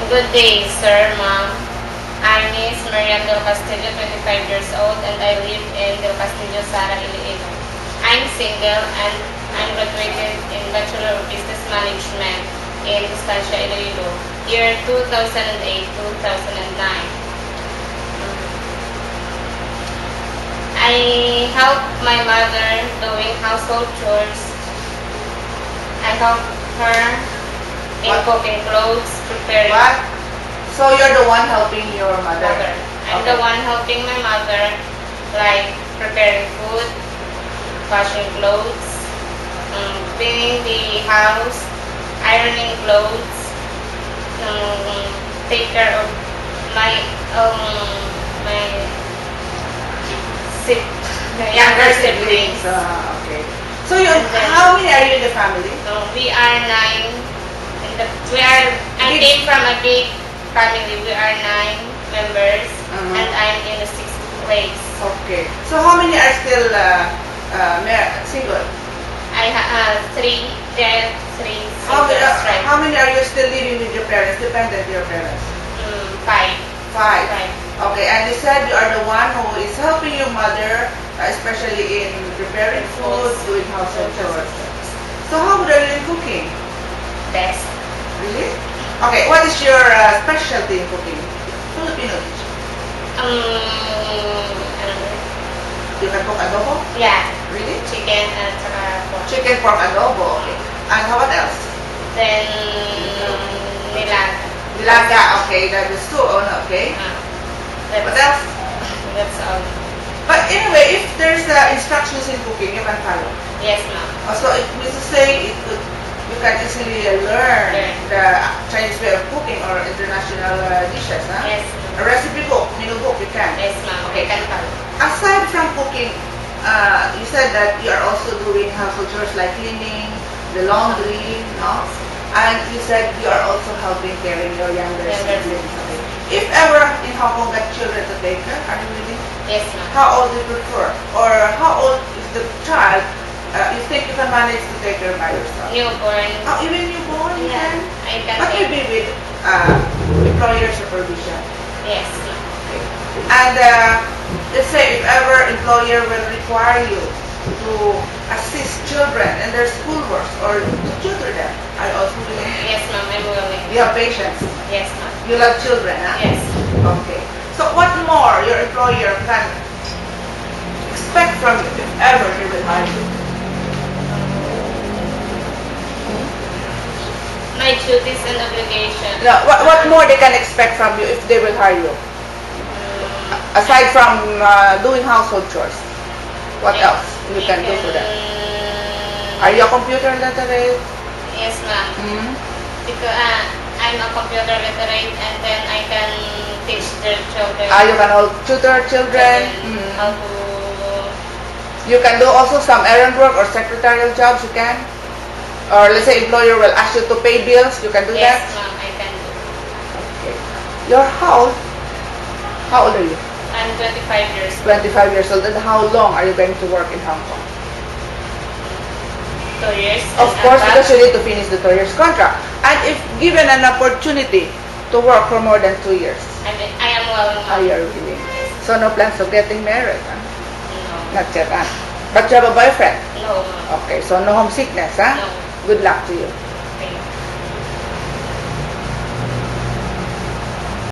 Good day, sir, ma'am. I'm Miss Marian Del Castillo, 25 years old, and I live in Del Castillo, Sara, Iloilo. I'm single and I'm graduated in Bachelor of Business Management in Estancia, Iloilo, year 2008-2009. I help my mother doing household chores. I help her in cooking clothes, preparing What? So you're the one helping your mother? I'm the one helping my mother, like preparing food, washing clothes, cleaning the house, ironing clothes, take care of my younger siblings. Okay. So how many are you in the family? We are 9. I came from a big family. We are 9 members, and I'm in the 6th place. Okay. So how many are still single? I have 3. There are 3 singles, right? How many are you still living with your parents, dependent on your parents? 5. Five. Okay, and you said you are the one who is helping your mother, especially in preparing food, doing household chores. So how good are you in cooking? Best. Really? Okay, what is your specialty in cooking? Filipino dish. I don't know. You can cook adobo? Yeah, Really? chicken at saka pork. Chicken, pork, adobo. Okay. And what else? Then nilaga. Nilaga. Okay, that is two. Oh, no, okay. What else? That's all. But anyway, if there's instructions in cooking, you can follow. Yes, ma'am. So it means to say you can easily learn the Chinese way of cooking or international dishes, huh? Yes. A recipe book, menu book, you can. Yes, ma'am. Okay. I can follow. Aside from cooking, you said that you are also doing household chores like cleaning, the laundry, no? And you said you are also helping caring your younger siblings. Okay. If ever in Hong Kong got children to take care, are you willing? Yes, ma'am. How old do you prefer? Or how old is the child you think you can manage to take care by yourself? Newborn. Oh, even newborn, you Yeah, can? I can But take. maybe with employer supervision. Yes, ma'am. Okay. And let's say if ever employer will require you to assist children in their schoolwork or to tutor them, are you also willing? Yes, ma'am. I'm willing. You have patience. Yes, ma'am. You love children, huh? Yes. Okay. So what more your employer can expect from you if ever he will hire you? My duties and obligations. No, what more they can expect from you if they will hire you? Aside from doing household chores, what else you can do for them? Are you a computer literate? Yes, ma'am. Because I'm a computer literate, and then I can teach their children. You can all tutor children. How to. You can do also some errand work or secretarial jobs, you can? Or let's say employer will ask you to pay bills, you can do Yes, that? ma'am. I can do. Okay. Your house, how old are you? I'm 25 years old. 25 years old. And how long are you going to work in Hong Kong? 2 years. Of course, because you need to finish the 2 years contract. And if given an opportunity to work for more than 2 years, I am willing. are you willing? So no plans of getting married, huh? No. Not yet, huh? But you have a boyfriend? No, ma'am. Okay, so no homesickness, huh? No. Good luck to you.